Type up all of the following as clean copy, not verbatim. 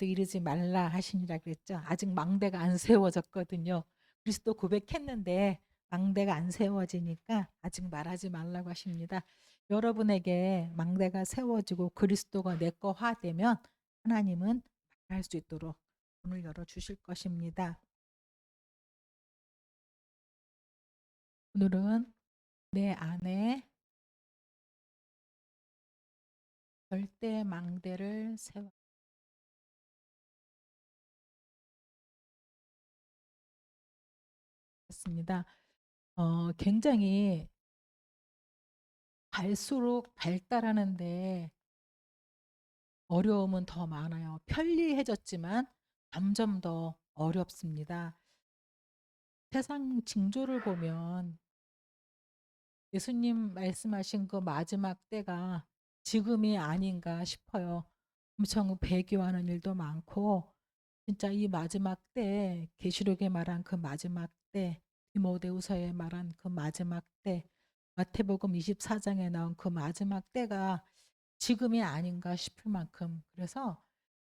아직도 이르지 말라 하시니라 그랬죠. 아직 망대가 안 세워졌거든요. 그리스도 고백했는데 망대가 안 세워지니까 아직 말하지 말라고 하십니다. 여러분에게 망대가 세워지고 그리스도가 내 거화 되면 하나님은 말할 수 있도록 문을 열어 주실 것입니다. 오늘은 내 안에 절대 망대를 세웠습니다. 굉장히 갈수록 발달하는데 어려움은 더 많아요. 편리해졌지만 점점 더 어렵습니다. 세상 징조를 보면 예수님 말씀하신 그 마지막 때가 지금이 아닌가 싶어요. 엄청 배교하는 일도 많고 진짜 이 마지막 때 계시록에 말한 그 마지막 때 디모데후서에 말한 그 마지막 때 마태복음 24장에 나온 그 마지막 때가 지금이 아닌가 싶을 만큼 그래서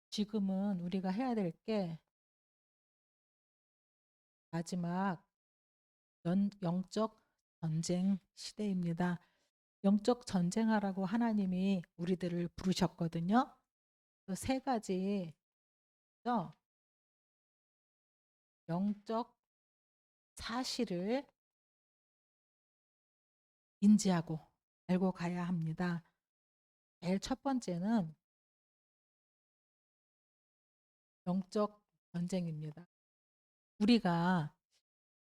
지금은 우리가 해야 될 게 마지막 영적 전쟁 시대입니다. 영적 전쟁하라고 하나님이 우리들을 부르셨거든요. 그 세 가지 영적 사실을 인지하고 알고 가야 합니다. 제일 첫 번째는 영적 전쟁입니다. 우리가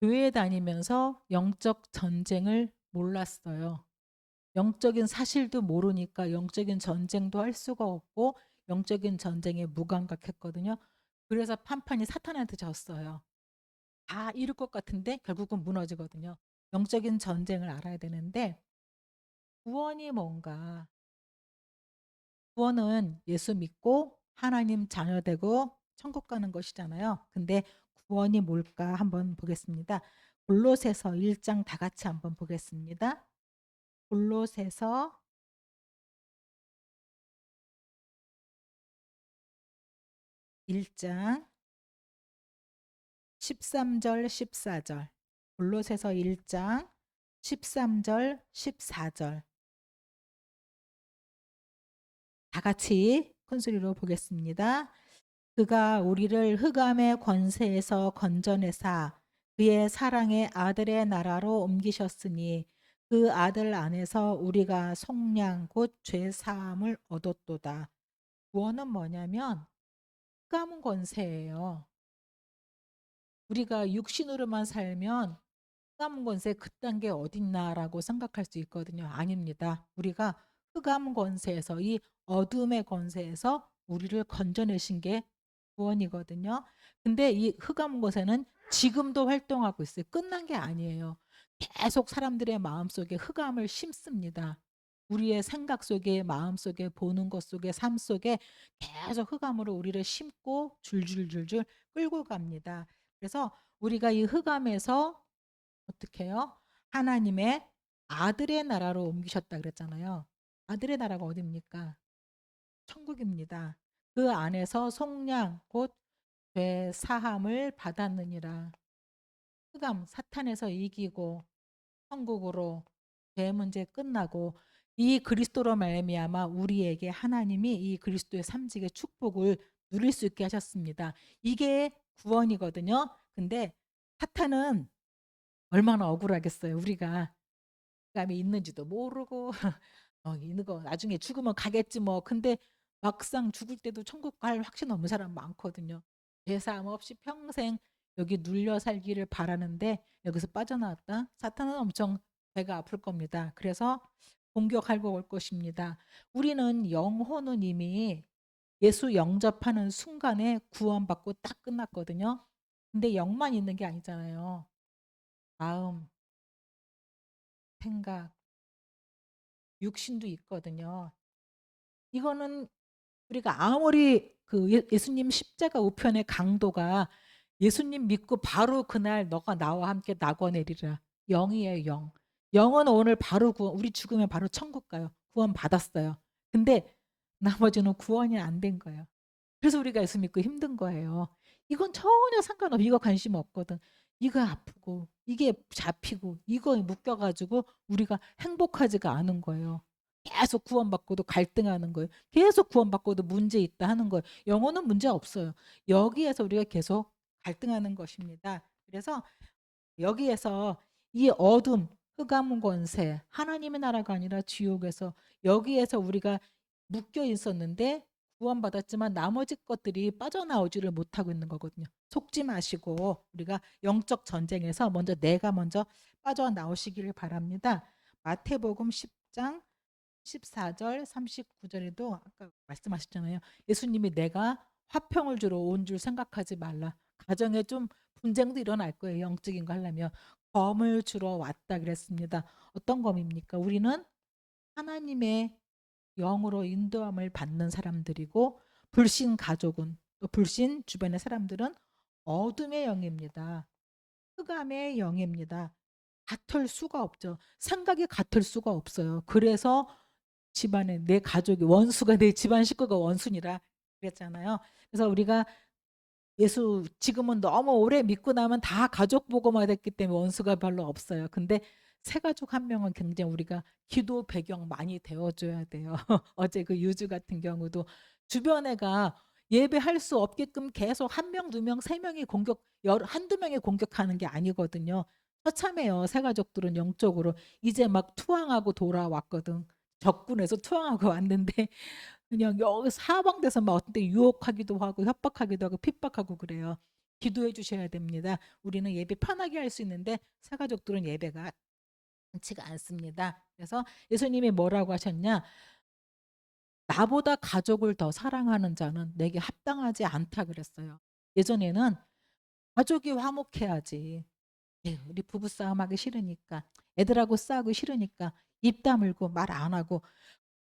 교회 다니면서 영적 전쟁을 몰랐어요. 영적인 사실도 모르니까 영적인 전쟁도 할 수가 없고 영적인 전쟁에 무감각했거든요. 그래서 판판이 사탄한테 졌어요. 다 이룰 것 같은데 결국은 무너지거든요. 영적인 전쟁을 알아야 되는데 구원이 뭔가? 구원은 예수 믿고 하나님 자녀 되고 천국 가는 것이잖아요. 근데 구원이 뭘까 한번 보겠습니다. 골로새서 1장 다 같이 한번 보겠습니다. 골로새서 1장 13절 14절. 골로새서 1장 13절 14절. 다 같이 큰 소리로 보겠습니다. 그가 우리를 흑암의 권세에서 건져내사 그의 사랑의 아들의 나라로 옮기셨으니 그 아들 안에서 우리가 속량 곧 죄 사함을 얻었도다. 구원은 뭐냐면 흑암 권세예요. 우리가 육신으로만 살면 흑암 권세 그딴 게 어딨나라고 생각할 수 있거든요. 아닙니다. 우리가 흑암 권세에서 이 어둠의 권세에서 우리를 건져내신 게 구원이거든요. 근데 이 흑암 권세는 지금도 활동하고 있어요. 끝난 게 아니에요. 계속 사람들의 마음속에 흑암을 심습니다. 우리의 생각 속에 마음 속에 보는 것 속에 삶 속에 계속 흑암으로 우리를 심고 줄줄줄줄 끌고 갑니다. 그래서 우리가 이 흑암에서 어떻게 해요? 하나님의 아들의 나라로 옮기셨다 그랬잖아요. 아들의 나라가 어디입니까? 천국입니다. 그 안에서 속량 곧 죄 사함을 받았느니라. 흑암 사탄에서 이기고 천국으로 죄 문제 끝나고 이 그리스도로 말미암아 우리에게 하나님이 이 그리스도의 삼직의 축복을 누릴 수 있게 하셨습니다. 이게 구원이거든요. 근데 사탄은 얼마나 억울하겠어요. 우리가 흑암이 있는지도 모르고 있는 거 나중에 죽으면 가겠지 뭐. 근데 막상 죽을 때도 천국 갈 확신 없는 사람 많거든요. 죄사함 없이 평생 여기 눌려 살기를 바라는데 여기서 빠져나왔다? 사탄은 엄청 배가 아플 겁니다. 그래서 공격하고 올 것입니다. 우리는 영혼은 이미 예수 영접하는 순간에 구원받고 딱 끝났거든요. 근데 영만 있는 게 아니잖아요. 마음, 생각, 육신도 있거든요. 이거는 우리가 아무리 그 예수님 십자가 우편의 강도가 예수님 믿고 바로 그날 너가 나와 함께 낙원내리라. 영이에요, 영. 영은 오늘 바로 우리 죽으면 바로 천국 가요. 구원 받았어요. 근데 나머지는 구원이 안 된 거예요. 그래서 우리가 예수 믿고 힘든 거예요. 이건 전혀 상관없어. 이거 관심 없거든. 이거 아프고 이게 잡히고 이거에 묶여 가지고 우리가 행복하지가 않은 거예요. 계속 구원받고도 갈등하는 거예요. 계속 구원받고도 문제 있다 하는 거예요. 영혼은 문제 없어요. 여기에서 우리가 계속 갈등하는 것입니다. 그래서 여기에서 이 어둠, 흑암 권세, 하나님의 나라가 아니라 지옥에서 여기에서 우리가 묶여 있었는데 구원받았지만 나머지 것들이 빠져나오지를 못하고 있는 거거든요. 속지 마시고 우리가 영적 전쟁에서 내가 먼저 빠져나오시기를 바랍니다. 마태복음 10장 14절 39절에도 아까 말씀하셨잖아요. 예수님이 내가 화평을 주러 온 줄 생각하지 말라. 가정에 좀 분쟁도 일어날 거예요. 영적인 거 하려면. 검을 주러 왔다 그랬습니다. 어떤 검입니까? 우리는 하나님의 영으로 인도함을 받는 사람들이고 불신 가족은 또 불신 주변의 사람들은 어둠의 영입니다. 흑암의 영입니다. 같을 수가 없죠. 생각이 같을 수가 없어요. 그래서 집안에 내 가족이 원수가 내 집안 식구가 원수니라 그랬잖아요. 그래서 우리가 예수 지금은 너무 오래 믿고 나면 다 가족 복음화 됐기 때문에 원수가 별로 없어요. 근데 새 가족 한 명은 굉장히 우리가 기도 배경 많이 되어줘야 돼요. 어제 그 유주 같은 경우도 주변 애가 예배할 수 없게끔 계속 한 명, 두 명, 세 명이 한두 명이 공격하는 게 아니거든요. 처참해요. 새 가족들은 영적으로 이제 막 투항하고 돌아왔거든. 적군에서 투항하고 왔는데 그냥 여기 사방돼서 막 어떤 때 유혹하기도 하고 협박하기도 하고 핍박하고 그래요. 기도해 주셔야 됩니다. 우리는 예배 편하게 할 수 있는데 사가족들은 예배가 많지가 않습니다. 그래서 예수님이 뭐라고 하셨냐? 나보다 가족을 더 사랑하는 자는 내게 합당하지 않다 그랬어요. 예전에는 가족이 화목해야지. 에휴, 우리 부부싸움 하기 싫으니까 애들하고 싸우기 싫으니까 입 다물고 말 안 하고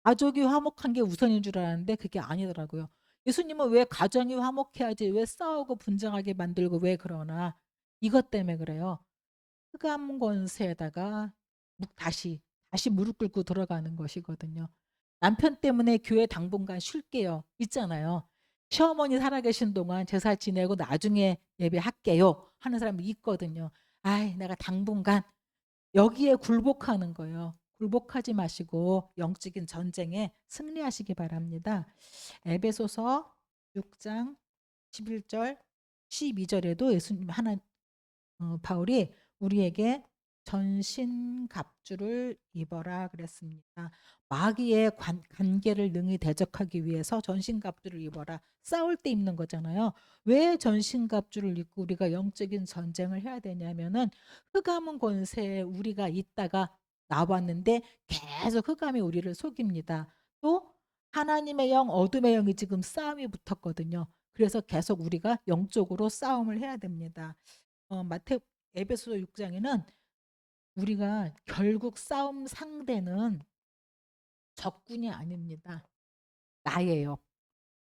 가족이 화목한 게 우선인 줄 알았는데 그게 아니더라고요. 예수님은 왜 가정이 화목해야지 왜 싸우고 분쟁하게 만들고 왜 그러나 이것 때문에 그래요. 흑암 권세에다가 다시 무릎 꿇고 들어가는 것이거든요. 남편 때문에 교회 당분간 쉴게요. 있잖아요. 시어머니 살아계신 동안 제사 지내고 나중에 예배할게요. 하는 사람이 있거든요. 아이, 내가 당분간 여기에 굴복하는 거예요. 굴복하지 마시고 영적인 전쟁에 승리하시기 바랍니다. 에베소서 6장 11절 12절에도 예수님 바울이 우리에게 전신갑주를 입어라 그랬습니다. 마귀의 관계를 능히 대적하기 위해서 전신갑주를 입어라. 싸울 때 입는 거잖아요. 왜 전신갑주를 입고 우리가 영적인 전쟁을 해야 되냐면은 흑암은 권세에 우리가 있다가 나왔는데 계속 흑암이 우리를 속입니다. 또 하나님의 영, 어둠의 영이 지금 싸움이 붙었거든요. 그래서 계속 우리가 영적으로 싸움을 해야 됩니다. 마태 에베소 6장에는 우리가 결국 싸움 상대는 적군이 아닙니다. 나예요.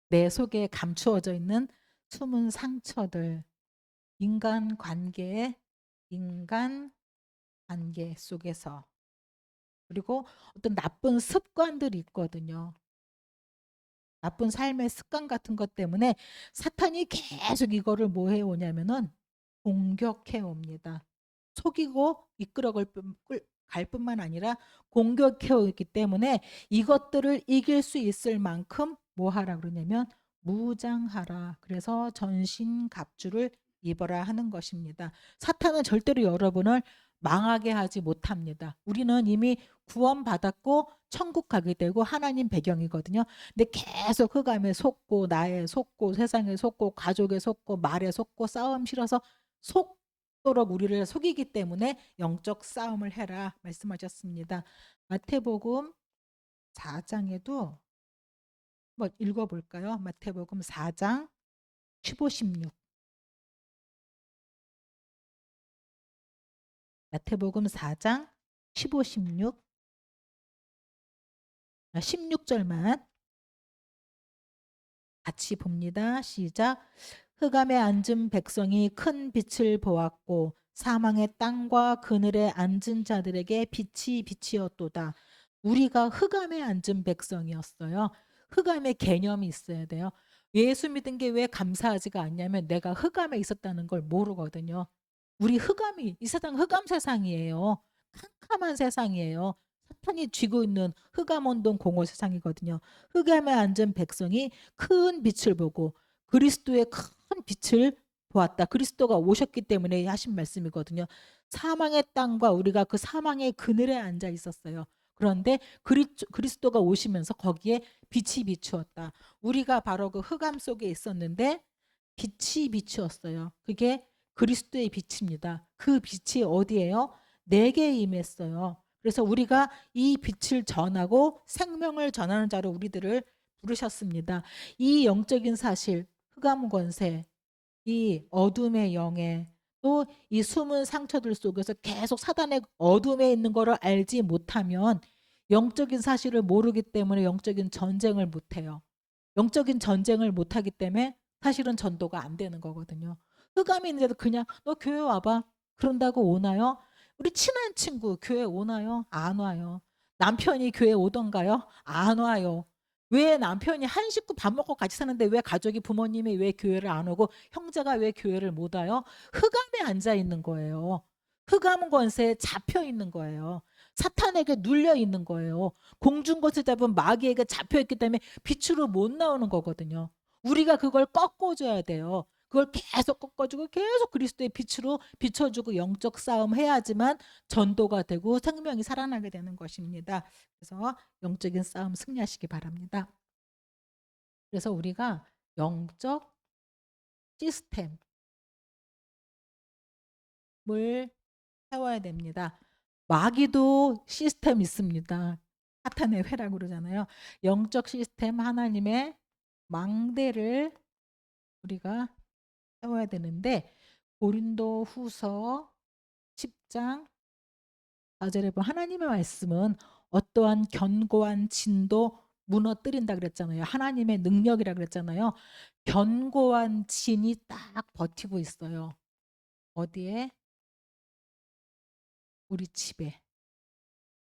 내 속에 감추어져 있는 숨은 상처들, 인간 관계, 인간 관계 속에서 그리고 어떤 나쁜 습관들이 있거든요. 나쁜 삶의 습관 같은 것 때문에 사탄이 계속 이거를 뭐 해오냐면은 공격해 옵니다. 속이고 갈 뿐만 아니라 공격해 오기 때문에 이것들을 이길 수 있을 만큼 뭐 하라 그러냐면 무장하라. 그래서 전신갑주를 입어라 하는 것입니다. 사탄은 절대로 여러분을 망하게 하지 못합니다. 우리는 이미 구원받았고 천국 가게 되고 하나님 배경이거든요. 근데 계속 흑암에 속고 나에 속고 세상에 속고 가족에 속고 말에 속고 싸움 싫어서 속도록 우리를 속이기 때문에 영적 싸움을 해라 말씀하셨습니다. 마태복음 4장에도 한번 읽어볼까요? 마태복음 4장 15, 16. 마태복음 4장 15, 16. 16절만 같이 봅니다. 시작. 흑암에 앉은 백성이 큰 빛을 보았고 사망의 땅과 그늘에 앉은 자들에게 빛이 비치었도다. 우리가 흑암에 앉은 백성이었어요. 흑암의 개념이 있어야 돼요. 예수 믿은 게 왜 감사하지가 않냐면 내가 흑암에 있었다는 걸 모르거든요. 우리 흑암이 이 세상 흑암 세상이에요. 캄캄한 세상이에요. 사탄이 쥐고 있는 흑암 언동 공허 세상이거든요. 흑암에 앉은 백성이 큰 빛을 보고 그리스도의 큰 빛을 보았다. 그리스도가 오셨기 때문에 하신 말씀이거든요. 사망의 땅과 우리가 그 사망의 그늘에 앉아 있었어요. 그런데 그리스도가 오시면서 거기에 빛이 비추었다. 우리가 바로 그 흑암 속에 있었는데 빛이 비추었어요. 그게 그리스도의 빛입니다. 그 빛이 어디예요? 내게 임했어요. 그래서 우리가 이 빛을 전하고 생명을 전하는 자로 우리들을 부르셨습니다. 이 영적인 사실, 흑암 권세, 이 어둠의 영에 또 이 숨은 상처들 속에서 계속 사단의 어둠에 있는 거를 알지 못하면 영적인 사실을 모르기 때문에 영적인 전쟁을 못해요. 영적인 전쟁을 못하기 때문에 사실은 전도가 안 되는 거거든요. 흑암이 있는데도 그냥 너 교회 와봐. 그런다고 오나요? 우리 친한 친구 교회 오나요? 안 와요. 남편이 교회 오던가요? 안 와요. 왜 남편이 한 식구 밥 먹고 같이 사는데 왜 가족이 부모님이 왜 교회를 안 오고 형제가 왜 교회를 못 와요? 흑암에 앉아 있는 거예요. 흑암 권세에 잡혀 있는 거예요. 사탄에게 눌려 있는 거예요. 공중것을 잡은 마귀에게 잡혀 있기 때문에 빛으로 못 나오는 거거든요. 우리가 그걸 꺾어줘야 돼요. 그걸 계속 꺾어주고 계속 그리스도의 빛으로 비춰주고 영적 싸움 해야지만 전도가 되고 생명이 살아나게 되는 것입니다. 그래서 영적인 싸움 승리하시기 바랍니다. 그래서 우리가 영적 시스템을 세워야 됩니다. 마귀도 시스템 있습니다. 사탄의 회라고 그러잖아요. 영적 시스템 하나님의 망대를 우리가 세워야 되는데 고린도 후서 10장 4절에 보면 하나님의 말씀은 어떠한 견고한 진도 무너뜨린다 그랬잖아요. 하나님의 능력이라 그랬잖아요. 견고한 진이 딱 버티고 있어요. 어디에? 우리 집에.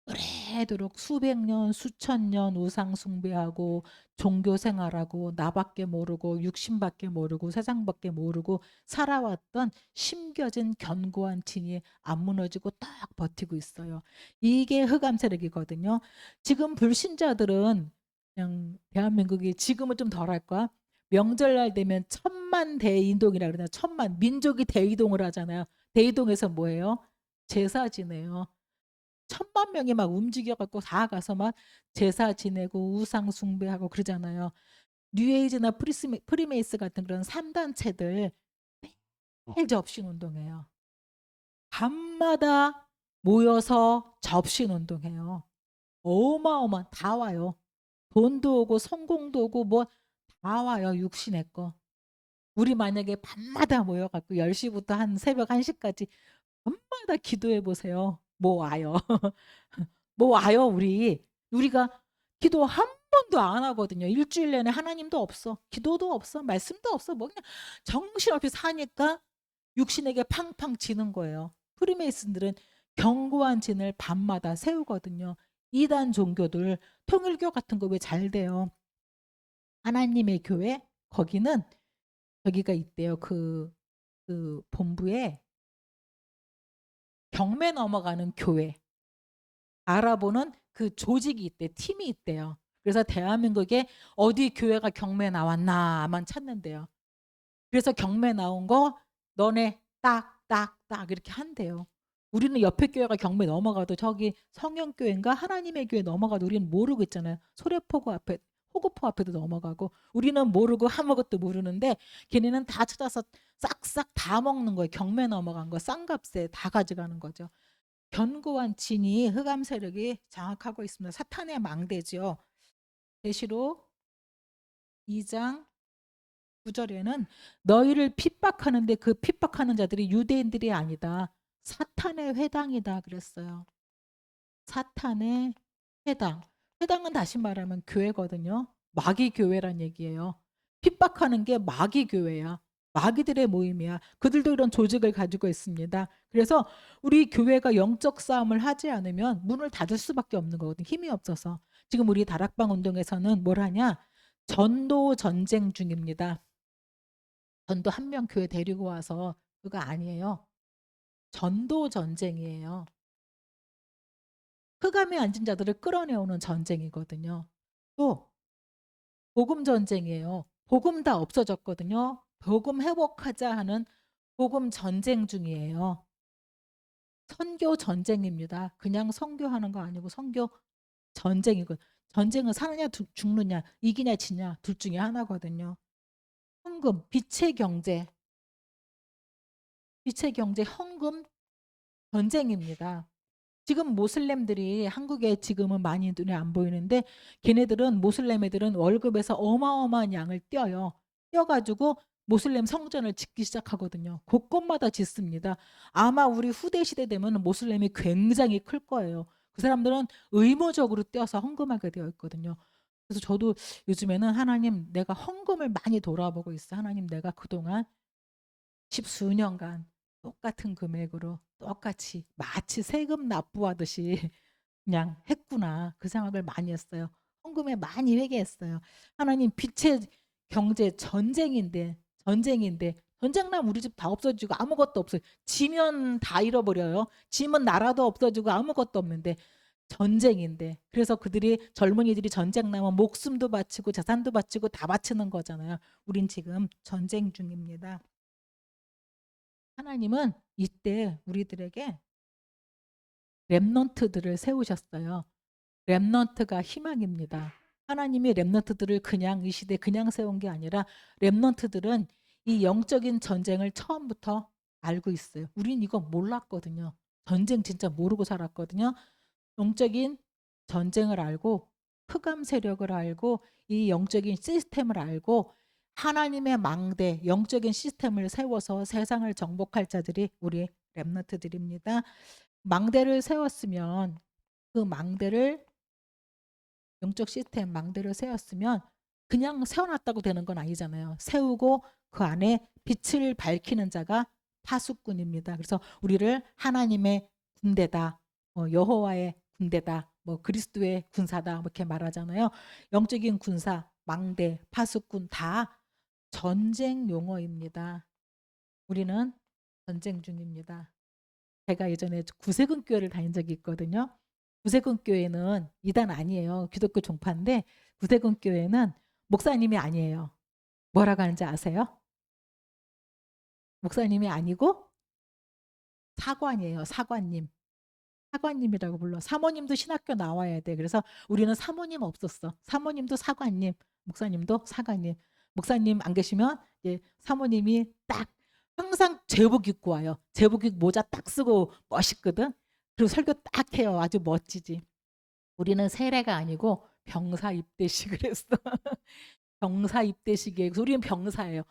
오래도록 수백 년, 수천 년 우상 숭배하고 종교 생활하고 나밖에 모르고 육신밖에 모르고 세상밖에 모르고 살아왔던 심겨진 견고한 진이 안 무너지고 딱 버티고 있어요. 이게 흑암 세력이거든요. 지금 불신자들은 그냥 대한민국이 지금은 좀 덜할까? 명절날 되면 천만 대이동이라 그러잖아요. 천만 민족이 대이동을 하잖아요. 대이동에서 뭐예요? 제사 지내요. 천만 명이 막 움직여 갖고 다 가서 막 제사 지내고 우상 숭배하고 그러잖아요. 뉴에이지나 프리메이스 같은 그런 3단체들 매일 접신 운동해요. 밤마다 모여서 접신 운동해요. 어마어마 다 와요. 돈도 오고 성공도 오고 뭐 다 와요. 육신의 거. 우리 만약에 밤마다 모여 갖고 10시부터 한 새벽 1시까지 밤마다 기도해 보세요. 뭐 와요. 뭐 와요, 우리. 우리가 기도 한 번도 안 하거든요. 일주일 내내 하나님도 없어. 기도도 없어. 말씀도 없어. 뭐 그냥 정신없이 사니까 육신에게 팡팡 지는 거예요. 프리메이슨들은 견고한 진을 밤마다 세우거든요. 이단 종교들 통일교 같은 거 왜 잘 돼요? 하나님의 교회 거기는 저기가 있대요. 그 본부에 경매 넘어가는 교회. 알아보는 그 조직이 있대. 팀이 있대요. 그래서 대한민국에 어디 교회가 경매 나왔나만 찾는데요. 그래서 경매 나온 거 너네 딱 이렇게 한대요. 우리는 옆에 교회가 경매 넘어가도 저기 성령교회인가 하나님의 교회 넘어가도 우리는 모르고 있잖아요. 소래포구 앞에 호구포 앞에도 넘어가고 우리는 모르고 아무것도 모르는데 걔네는 다 찾아서 싹싹 다 먹는 거예요. 경매 넘어간 거 싼 값에 다 가져가는 거죠. 견고한 진이 흑암 세력이 장악하고 있습니다. 사탄의 망대죠. 계시록 2장 9절에는 너희를 핍박하는데 그 핍박하는 자들이 유대인들이 아니다. 사탄의 회당이다 그랬어요. 사탄의 회당. 회당은 다시 말하면 교회거든요. 마귀 교회란 얘기예요. 핍박하는 게 마귀 교회야. 마귀들의 모임이야. 그들도 이런 조직을 가지고 있습니다. 그래서 우리 교회가 영적 싸움을 하지 않으면 문을 닫을 수밖에 없는 거거든요. 힘이 없어서. 지금 우리 다락방 운동에서는 뭘 하냐? 전도 전쟁 중입니다. 전도 한 명 교회 데리고 와서 그거 아니에요. 전도 전쟁이에요. 흑암에 앉은 자들을 끌어내오는 전쟁이거든요. 또 복음 전쟁이에요. 복음 다 없어졌거든요. 복음 회복하자 하는 복음 전쟁 중이에요. 선교 전쟁입니다. 그냥 선교하는 거 아니고 선교 전쟁이고, 전쟁은 사느냐 죽느냐 이기냐 지냐 둘 중에 하나거든요. 헌금, 빛의 경제 헌금 전쟁입니다. 지금 모슬렘들이 한국에 지금은 많이 눈에 안 보이는데, 걔네들은 모슬렘 애들은 월급에서 어마어마한 양을 떼어요. 떼어가지고 모슬렘 성전을 짓기 시작하거든요. 곳곳마다 짓습니다. 아마 우리 후대 시대 되면 모슬렘이 굉장히 클 거예요. 그 사람들은 의무적으로 떼어서 헌금하게 되어 있거든요. 그래서 저도 요즘에는 하나님, 내가 헌금을 많이 돌아보고 있어. 하나님, 내가 그동안 십수년간 똑같은 금액으로 똑같이 마치 세금 납부하듯이 그냥 했구나. 그 생각을 많이 했어요. 헌금에 많이 회개했어요. 하나님, 빛의 경제 전쟁인데 전쟁 나면 우리 집 다 없어지고 아무것도 없어요. 지면 다 잃어버려요. 지면 나라도 없어지고 아무것도 없는데 전쟁인데, 그래서 그들이, 젊은이들이 전쟁 나면 목숨도 바치고 재산도 바치고 다 바치는 거잖아요. 우린 지금 전쟁 중입니다. 하나님은 이때 우리들에게 렘넌트들을 세우셨어요. 렘넌트가 희망입니다. 하나님이 렘넌트들을 그냥 이 시대에 그냥 세운 게 아니라, 렘넌트들은 이 영적인 전쟁을 처음부터 알고 있어요. 우린 이거 몰랐거든요. 전쟁 진짜 모르고 살았거든요. 영적인 전쟁을 알고, 흑암 세력을 알고, 이 영적인 시스템을 알고, 하나님의 망대 영적인 시스템을 세워서 세상을 정복할 자들이 우리 렘넌트들입니다. 망대를 세웠으면, 그 망대를, 영적 시스템 망대를 세웠으면 그냥 세워놨다고 되는 건 아니잖아요. 세우고 그 안에 빛을 밝히는 자가 파수꾼입니다. 그래서 우리를 하나님의 군대다, 여호와의 군대다, 그리스도의 군사다, 이렇게 말하잖아요. 영적인 군사, 망대, 파수꾼 다 전쟁 용어입니다. 우리는 전쟁 중입니다. 제가 예전에 구세군 교회를 다닌 적이 있거든요. 구세군 교회는 이단 아니에요. 기독교 종파인데, 구세군 교회는 목사님이 아니에요. 뭐라고 하는지 아세요? 목사님이 아니고 사관이에요. 사관님. 사관님이라고 불러. 사모님도 신학교 나와야 돼. 그래서 우리는 사모님 없었어. 사모님도 사관님, 목사님도 사관님. 목사님 안 계시면 이제 사모님이 딱 항상 제복 입고 와요. 제복 입고 모자 딱 쓰고 멋있거든. 그리고 설교 딱 해요. 아주 멋지지. 우리는 세례가 아니고 병사 입대식을 했어. 병사 입대식이에요. 그래서 우리는 병사예요.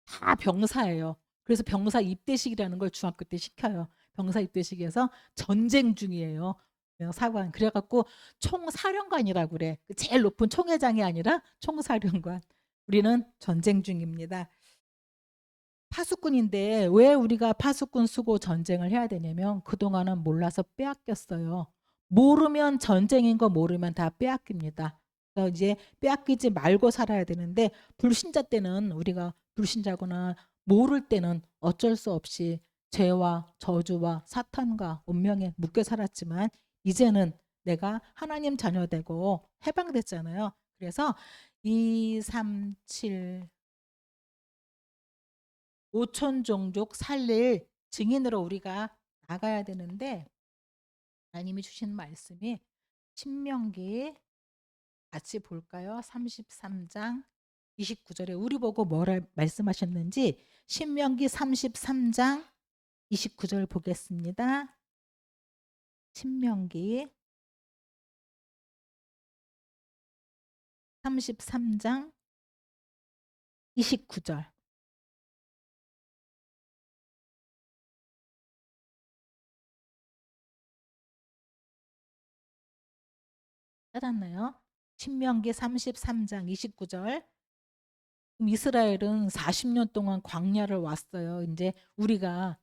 다 병사예요. 그래서 병사 입대식이라는 걸 중학교 때 시켜요. 병사 입대식에서 전쟁 중이에요. 사관. 그래갖고 총사령관이라고 그래. 제일 높은 총회장이 아니라 총사령관. 우리는 전쟁 중입니다. 파수꾼인데 왜 우리가 파수꾼 쓰고 전쟁을 해야 되냐면, 그동안은 몰라서 빼앗겼어요. 모르면, 전쟁인 거 모르면 다 빼앗깁니다. 그래서 이제 빼앗기지 말고 살아야 되는데, 불신자 때는, 우리가 불신자거나 모를 때는 어쩔 수 없이 죄와 저주와 사탄과 운명에 묶여 살았지만, 이제는 내가 하나님 자녀 되고 해방됐잖아요. 그래서 2, 3, 7, 5천 종족 살릴 증인으로 우리가 나가야 되는데, 하나님이 주신 말씀이 신명기, 같이 볼까요? 33장 29절에 우리 보고 뭐라 말씀하셨는지, 신명기 33장 29절 보겠습니다. 신명기 33장 29절 찾았나요? 신명기 33장 29절. 이스라엘은 40년 동안 광야를 왔어요. 이제 우리가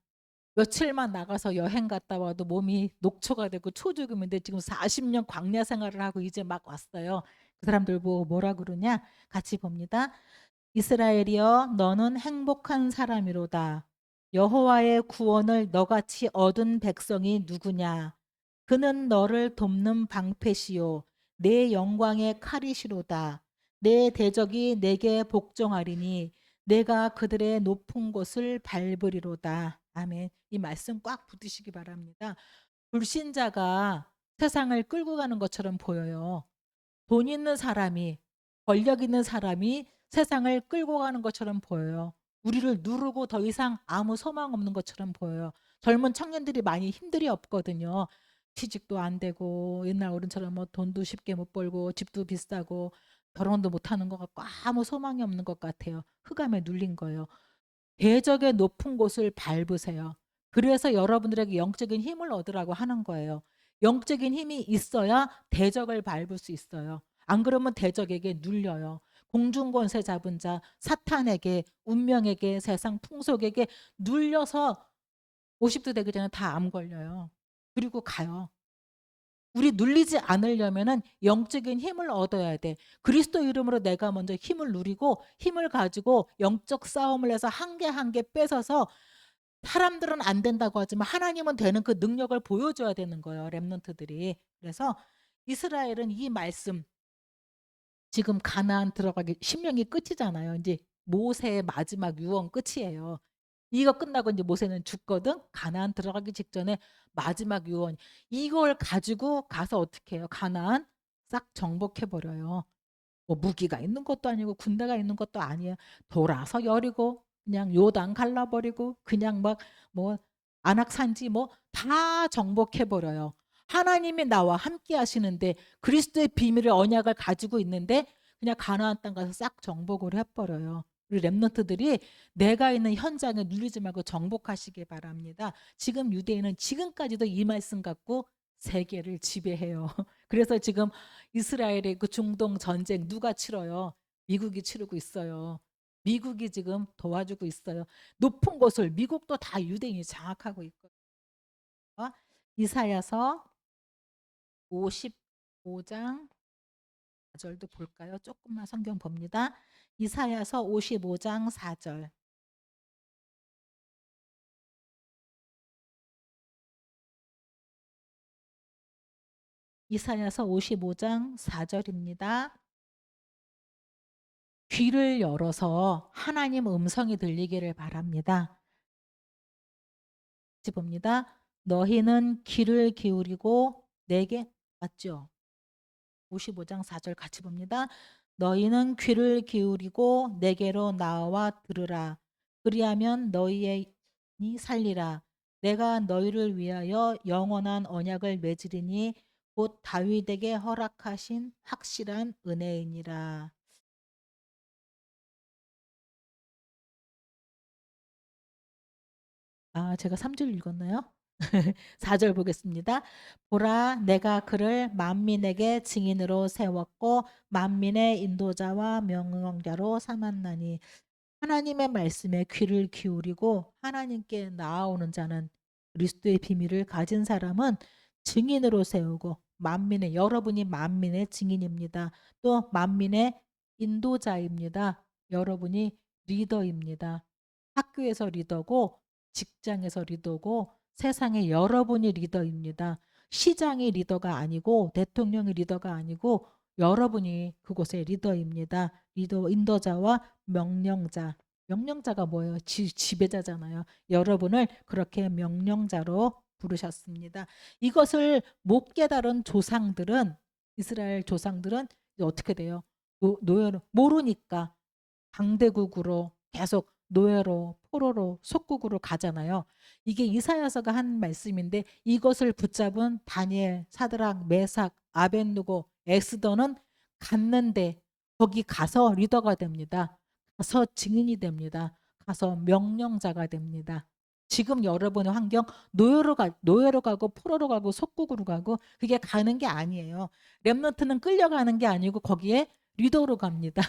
며칠만 나가서 여행 갔다 와도 몸이 녹초가 되고 초죽음인데, 지금 40년 광야 생활을 하고 이제 막 왔어요. 그 사람들 보고 뭐라 그러냐? 같이 봅니다. 이스라엘이여 너는 행복한 사람이로다. 여호와의 구원을 너같이 얻은 백성이 누구냐? 그는 너를 돕는 방패시요 내 영광의 칼이시로다. 내 대적이 내게 복종하리니 내가 그들의 높은 곳을 밟으리로다. 아멘. 이 말씀 꽉 붙으시기 바랍니다. 불신자가 세상을 끌고 가는 것처럼 보여요. 돈 있는 사람이, 권력 있는 사람이 세상을 끌고 가는 것처럼 보여요. 우리를 누르고 더 이상 아무 소망 없는 것처럼 보여요. 젊은 청년들이 많이 힘들이 없거든요. 취직도 안 되고 옛날 어른처럼 뭐 돈도 쉽게 못 벌고 집도 비싸고 결혼도 못 하는 것 같고 아무 소망이 없는 것 같아요. 흑암에 눌린 거예요. 대적의 높은 곳을 밟으세요. 그래서 여러분들에게 영적인 힘을 얻으라고 하는 거예요. 영적인 힘이 있어야 대적을 밟을 수 있어요. 안 그러면 대적에게 눌려요. 공중권세 잡은 자, 사탄에게, 운명에게, 세상 풍속에게 눌려서 50도 되기 전에 다 암 걸려요. 그리고 가요. 우리 눌리지 않으려면은 영적인 힘을 얻어야 돼. 그리스도 이름으로 내가 먼저 힘을 누리고 힘을 가지고 영적 싸움을 해서 한 개 한 개 뺏어서 사람들은 안 된다고 하지만 하나님은 되는 그 능력을 보여줘야 되는 거예요. 렘넌트들이. 그래서 이스라엘은 이 말씀 지금 가나안 들어가기 신명이 끝이잖아요. 이제 모세의 마지막 유언 끝이에요. 이거 끝나고 이제 모세는 죽거든. 가나안 들어가기 직전에 마지막 유언. 이걸 가지고 가서 어떻게 해요? 가나안 싹 정복해 버려요. 뭐 무기가 있는 것도 아니고 군대가 있는 것도 아니에요. 돌아서 여리고 그냥 요단 갈라버리고 그냥 막 뭐 안악산지 뭐 다 정복해 버려요. 하나님이 나와 함께 하시는데 그리스도의 비밀의 언약을 가지고 있는데 그냥 가나안 땅 가서 싹 정복을 해 버려요. 우리 렘넌트들이 내가 있는 현장에 눌리지 말고 정복하시기 바랍니다. 지금 유대인은 지금까지도 이 말씀 갖고 세계를 지배해요. 그래서 지금 이스라엘의 그 중동 전쟁 누가 치러요? 미국이 치르고 있어요. 미국이 지금 도와주고 있어요. 높은 곳을 미국도 다 유대인이 장악하고 있거든요. 이사야서 55장 4절도 볼까요? 조금만 성경 봅니다. 이사야서 55장 4절. 이사야서 55장 4절입니다. 귀를 열어서 하나님 음성이 들리기를 바랍니다. 같이 봅니다. 너희는 귀를 기울이고 내게 맞죠? 55장 4절 같이 봅니다. 너희는 귀를 기울이고 내게로 나와 들으라. 그리하면 너희의 이 살리라. 내가 너희를 위하여 영원한 언약을 맺으리니 곧 다윗에게 허락하신 확실한 은혜이니라. 아, 제가 3절 읽었나요? 4절 보겠습니다. 보라, 내가 그를 만민에게 증인으로 세웠고 만민의 인도자와 명령자로 삼았나니. 하나님의 말씀에 귀를 기울이고 하나님께 나아오는 자는 그리스도의 비밀을 가진 사람은 증인으로 세우고 만민의 여러분이 만민의 증인입니다. 또 만민의 인도자입니다. 여러분이 리더입니다. 학교에서 리더고 직장에서 리더고 세상에 여러분이 리더입니다. 시장이 리더가 아니고 대통령이 리더가 아니고 여러분이 그곳의 리더입니다. 리더, 인도자와 명령자. 명령자가 뭐예요? 지배자잖아요. 여러분을 그렇게 명령자로 부르셨습니다. 이것을 못 깨달은 조상들은 이스라엘 조상들은 이제 어떻게 돼요? 노예로 모르니까 강대국으로 계속 노예로 포로로 속국으로 가잖아요. 이게 이사야서가 한 말씀인데 이것을 붙잡은 다니엘, 사드락, 메삭, 아벤누고, 에스더는 갔는데 거기 가서 리더가 됩니다. 가서 증인이 됩니다. 가서 명령자가 됩니다. 지금 여러분의 환경 노예로 가고 포로로 가고 속국으로 가고 그게 가는 게 아니에요. 렘넌트는 끌려가는 게 아니고 거기에 리더로 갑니다.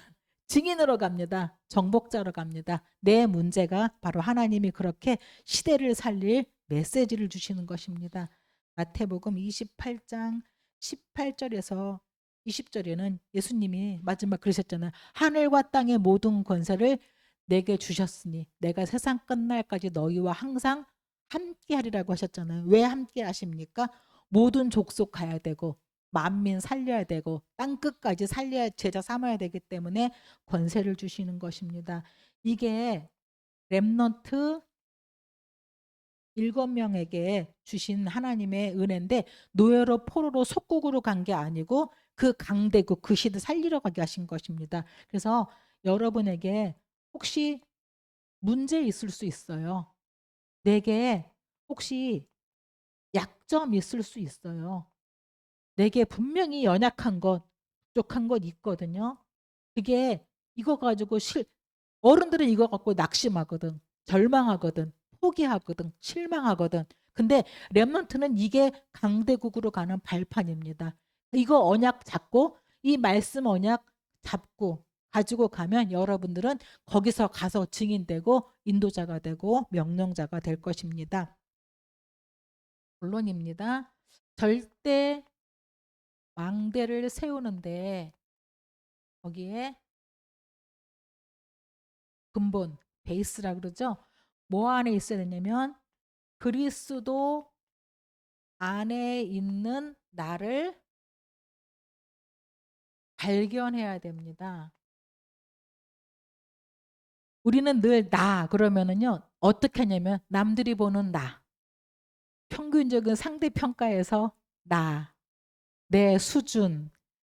증인으로 갑니다. 정복자로 갑니다. 내 문제가 바로 하나님이 그렇게 시대를 살릴 메시지를 주시는 것입니다. 마태복음 28장 18절에서 20절에는 예수님이 마지막 그러셨잖아요. 하늘과 땅의 모든 권세를 내게 주셨으니 내가 세상 끝날까지 너희와 항상 함께 하리라고 하셨잖아요. 왜 함께 하십니까? 모든 족속 가야 되고 만민 살려야 되고 땅 끝까지 살려야 제자 삼아야 되기 때문에 권세를 주시는 것입니다. 이게 렘넌트 7명에게 주신 하나님의 은혜인데 노예로 포로로 속국으로 간 게 아니고 그 강대국 그 시대 살리러 가게 하신 것입니다. 그래서 여러분에게 혹시 문제 있을 수 있어요. 내게 혹시 약점 있을 수 있어요. 내게 분명히 연약한 것, 부족한 것 있거든요. 그게 이거 가지고 어른들은 이거 갖고 낙심하거든. 절망하거든. 포기하거든. 실망하거든. 근데 렘넌트는 이게 강대국으로 가는 발판입니다. 이거 언약 잡고 이 말씀 언약 잡고 가지고 가면 여러분들은 거기서 가서 증인되고 인도자가 되고 명령자가 될 것입니다. 본론입니다. 절대 망대를 세우는데 거기에 근본, 베이스라 그러죠. 뭐 안에 있어야 되냐면 그리스도 안에 있는 나를 발견해야 됩니다. 우리는 늘 나 그러면은요 어떻게 하냐면 남들이 보는 나, 평균적인 상대평가에서 나, 내 수준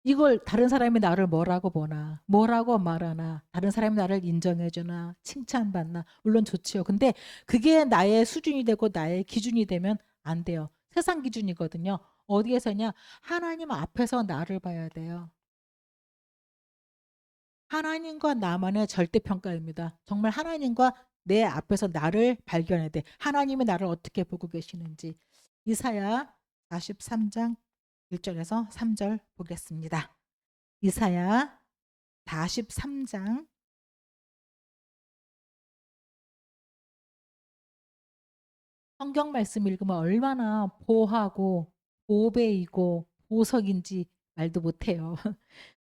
이걸 다른 사람이 나를 뭐라고 보나 뭐라고 말하나 다른 사람이 나를 인정해 주나 칭찬받나 물론 좋지요. 근데 그게 나의 수준이 되고 나의 기준이 되면 안 돼요. 세상 기준이거든요. 어디에서냐 하나님 앞에서 나를 봐야 돼요. 하나님과 나만의 절대평가입니다. 정말 하나님과 내 앞에서 나를 발견해야 돼. 하나님이 나를 어떻게 보고 계시는지. 이사야 43장 1절에서 3절 보겠습니다. 이사야 43장 성경 말씀 읽으면 얼마나 보하고 보배이고 보석인지 말도 못해요.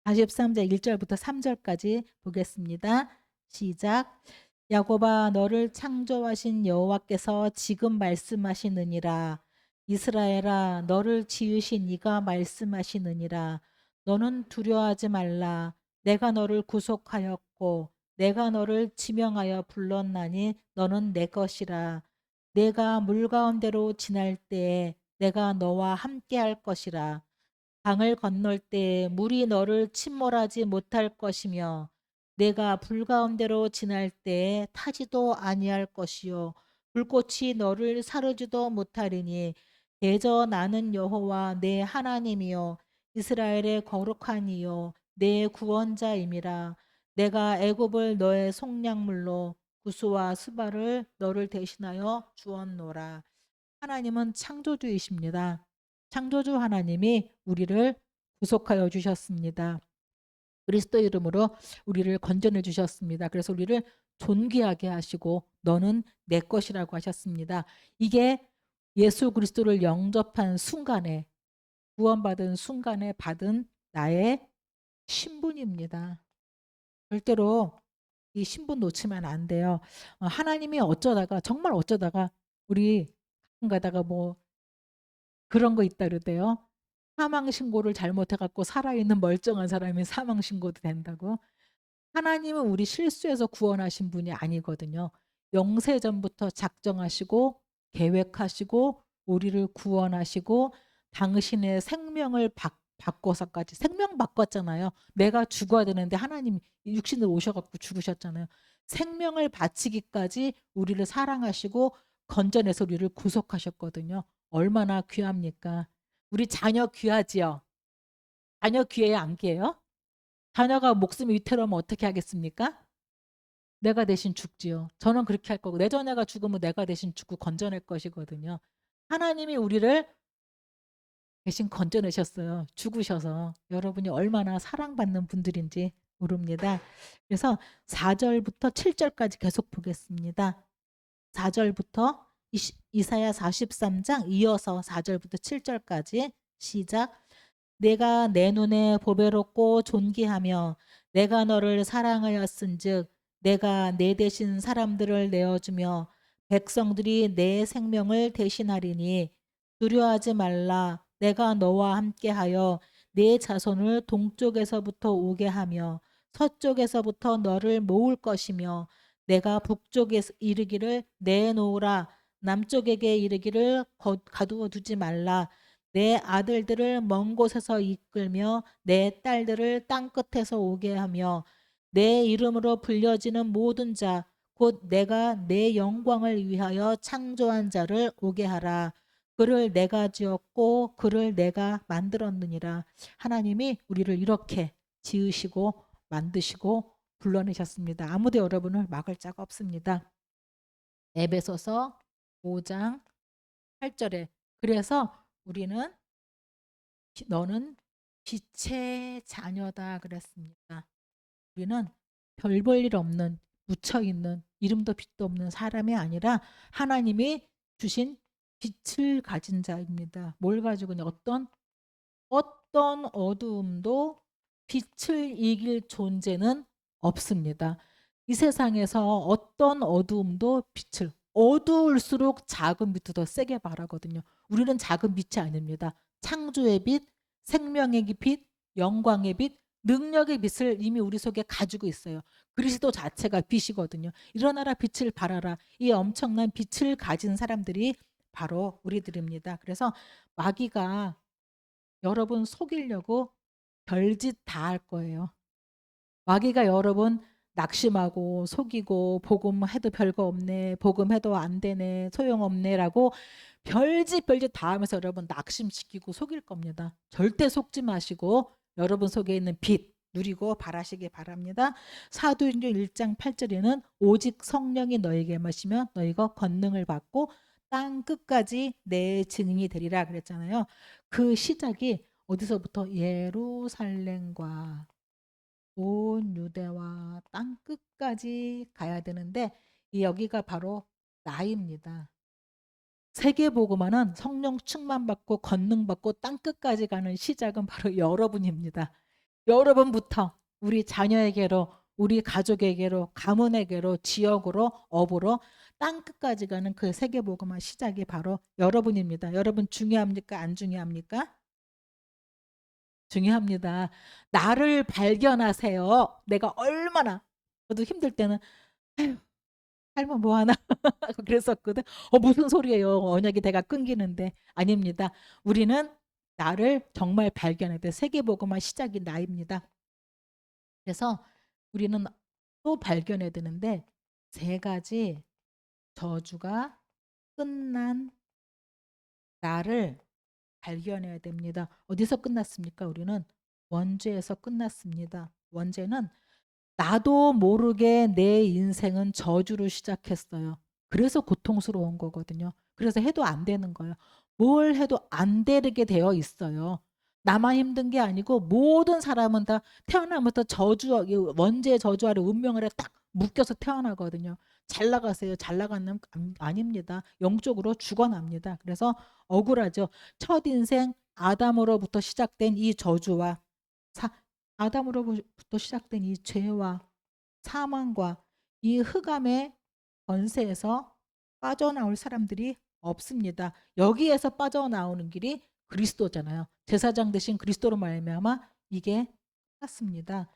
43장 1절부터 3절까지 보겠습니다. 시작. 야곱아 너를 창조하신 여호와께서 지금 말씀하시느니라. 이스라엘아 너를 지으신 이가 말씀하시느니라. 너는 두려워하지 말라. 내가 너를 구속하였고 내가 너를 지명하여 불렀나니 너는 내 것이라. 내가 물 가운데로 지날 때에 내가 너와 함께 할 것이라. 강을 건널 때 물이 너를 침몰하지 못할 것이며 내가 불 가운데로 지날 때에 타지도 아니할 것이요 불꽃이 너를 사르지도 못하리니 대저 나는 여호와 내 하나님이요 이스라엘의 거룩한 이요 내 구원자임이라. 내가 애굽을 너의 속량물로 구스와 스바를 너를 대신하여 주었노라. 하나님은 창조주이십니다. 창조주 하나님이 우리를 구속하여 주셨습니다. 그리스도 이름으로 우리를 건져내 주셨습니다. 그래서 우리를 존귀하게 하시고 너는 내 것이라고 하셨습니다. 이게 예수 그리스도를 영접한 순간에 구원받은 순간에 받은 나의 신분입니다. 절대로 이 신분 놓치면 안 돼요. 하나님이 어쩌다가 정말 어쩌다가 우리 가끔 가다가 뭐 그런 거 있다 그러대요. 사망 신고를 잘못해 갖고 살아있는 멀쩡한 사람이 사망 신고도 된다고. 하나님은 우리 실수해서 구원하신 분이 아니거든요. 영세전부터 작정하시고 계획하시고 우리를 구원하시고 당신의 생명을 바꿔서까지 생명 바꿨잖아요. 내가 죽어야 되는데 하나님 육신으로 오셔갖고 죽으셨잖아요. 생명을 바치기까지 우리를 사랑하시고 건져내서 우리를 구속하셨거든요. 얼마나 귀합니까? 우리 자녀 귀하지요? 자녀 귀해요? 안 귀해요? 자녀가 목숨이 위태로우면 어떻게 하겠습니까? 내가 대신 죽지요. 저는 그렇게 할 거고 내 자녀가 죽으면 내가 대신 죽고 건져낼 것이거든요. 하나님이 우리를 대신 건져내셨어요. 죽으셔서. 여러분이 얼마나 사랑받는 분들인지 모릅니다. 그래서 4절부터 7절까지 계속 보겠습니다. 4절부터 이사야 43장 이어서 4절부터 7절까지 시작. 내가 내 눈에 보배롭고 존귀하며 내가 너를 사랑하였은즉 내가 내 대신 사람들을 내어주며 백성들이 내 생명을 대신하리니 두려워하지 말라. 내가 너와 함께하여 내 자손을 동쪽에서부터 오게 하며 서쪽에서부터 너를 모을 것이며 내가 북쪽에 이르기를 내놓으라. 남쪽에게 이르기를 가두어 두지 말라. 내 아들들을 먼 곳에서 이끌며 내 딸들을 땅 끝에서 오게 하며 내 이름으로 불려지는 모든 자 곧 내가 내 영광을 위하여 창조한 자를 오게 하라. 그를 내가 지었고 그를 내가 만들었느니라. 하나님이 우리를 이렇게 지으시고 만드시고 불러내셨습니다. 아무도 여러분을 막을 자가 없습니다. 에베소서 5장 8절에 그래서 우리는 너는 빛의 자녀다 그랬습니다. 우리는 별 볼 일 없는 묻혀있는 이름도 빛도 없는 사람이 아니라 하나님이 주신 빛을 가진 자입니다. 뭘 가지고는 어떤 어두움도 빛을 이길 존재는 없습니다. 이 세상에서 어떤 어두움도 빛을 어두울수록 작은 빛도 더 세게 발하거든요. 우리는 작은 빛이 아닙니다. 창조의 빛, 생명의 빛, 영광의 빛, 능력의 빛을 이미 우리 속에 가지고 있어요. 그리스도 자체가 빛이거든요. 일어나라 빛을 발하라. 이 엄청난 빛을 가진 사람들이 바로 우리들입니다. 그래서 마귀가 여러분 속이려고 별짓 다 할 거예요. 마귀가 여러분 낙심하고 속이고 복음해도 별거 없네. 복음해도 안 되네. 소용없네라고 별짓 다 하면서 여러분 낙심시키고 속일 겁니다. 절대 속지 마시고 여러분 속에 있는 빛 누리고 바라시기 바랍니다. 사도행전 1장 8절에는 오직 성령이 너에게 마시면 너희가 권능을 받고 땅 끝까지 내 증인이 되리라 그랬잖아요. 그 시작이 어디서부터 예루살렘과 온 유대와 땅 끝까지 가야 되는데 여기가 바로 나입니다. 세계복음화는 성령 충만받고 권능받고 땅 끝까지 가는 시작은 바로 여러분입니다. 여러분부터 우리 자녀에게로 우리 가족에게로 가문에게로 지역으로 업으로 땅 끝까지 가는 그 세계복음화 시작이 바로 여러분입니다. 여러분 중요합니까? 안 중요합니까? 중요합니다. 나를 발견하세요. 내가 얼마나 저도 힘들 때는 아휴 살면 뭐하나 그랬었거든. 무슨 소리예요. 언약이 내가 끊기는데. 아닙니다. 우리는 나를 정말 발견해야 돼. 세계복음화 시작이 나입니다. 그래서 우리는 또 발견해야 되는데 세 가지 저주가 끝난 나를 발견해야 됩니다. 어디서 끝났습니까? 우리는 원죄에서 끝났습니다. 원죄는 나도 모르게 내 인생은 저주로 시작했어요. 그래서 고통스러운 거거든요. 그래서 해도 안 되는 거예요. 뭘 해도 안 되게 되어 있어요. 나만 힘든 게 아니고 모든 사람은 다 태어나면서 원죄의 저주 아래 운명 아래 딱 묶여서 태어나거든요. 잘 나가세요. 잘 나가는 아닙니다. 영적으로 죽어납니다. 그래서 억울하죠. 첫 인생 아담으로부터 시작된 이 저주와 아담으로부터 시작된 이 죄와 사망과 이 흑암의 권세에서 빠져나올 사람들이 없습니다. 여기에서 빠져나오는 길이 그리스도잖아요. 제사장 대신 그리스도로 말미암아 이게 끝났습니다.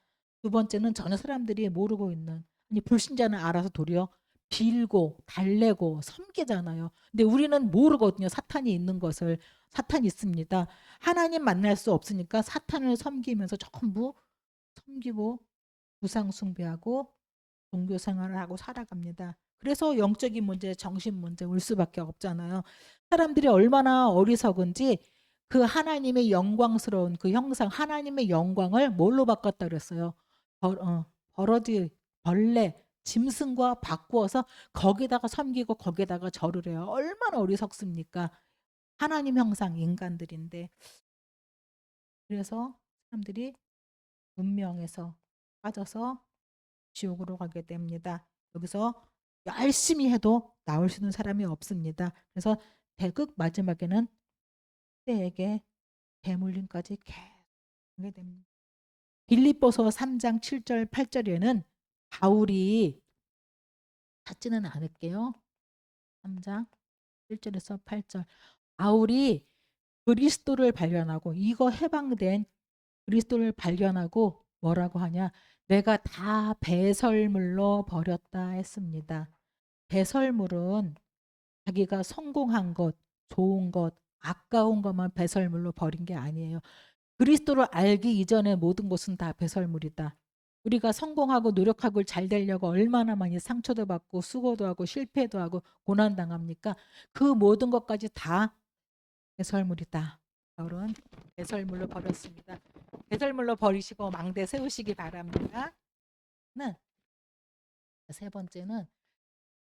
두 번째는 전혀 사람들이 모르고 있는 아니 불신자는 알아서 도리어 빌고 달래고 섬기잖아요. 근데 우리는 모르거든요. 사탄이 있는 것을. 사탄이 있습니다. 하나님 만날 수 없으니까 사탄을 섬기면서 전부 섬기고 우상 숭배하고 종교 생활을 하고 살아갑니다. 그래서 영적인 문제, 정신 문제 올 수밖에 없잖아요. 사람들이 얼마나 어리석은지 그 하나님의 영광스러운 그 형상, 하나님의 영광을 뭘로 바꿨다 그랬어요? 버러지, 벌레, 짐승과 바꾸어서 거기다가 섬기고 거기다가 절을 해요. 얼마나 어리석습니까? 하나님 형상 인간들인데. 그래서 사람들이 문명에서 빠져서 지옥으로 가게 됩니다. 여기서 열심히 해도 나올 수 있는 사람이 없습니다. 그래서 대극 마지막에는 때에게 대물림까지 하게 됩니다. 빌립보서 3장 7절 8절에는 바울이 찾지는 않을게요. 3장 1절에서 8절. 바울이 그리스도를 발견하고 이거 해방된 그리스도를 발견하고 뭐라고 하냐? 내가 다 배설물로 버렸다 했습니다. 배설물은 자기가 성공한 것, 좋은 것, 아까운 것만 배설물로 버린 게 아니에요. 그리스도를 알기 이전에 모든 것은 다 배설물이다. 우리가 성공하고 노력하고 잘 되려고 얼마나 많이 상처도 받고 수고도 하고 실패도 하고 고난당합니까? 그 모든 것까지 다 배설물이다. 바울은 배설물로 버렸습니다. 배설물로 버리시고 망대 세우시기 바랍니다. 세 번째는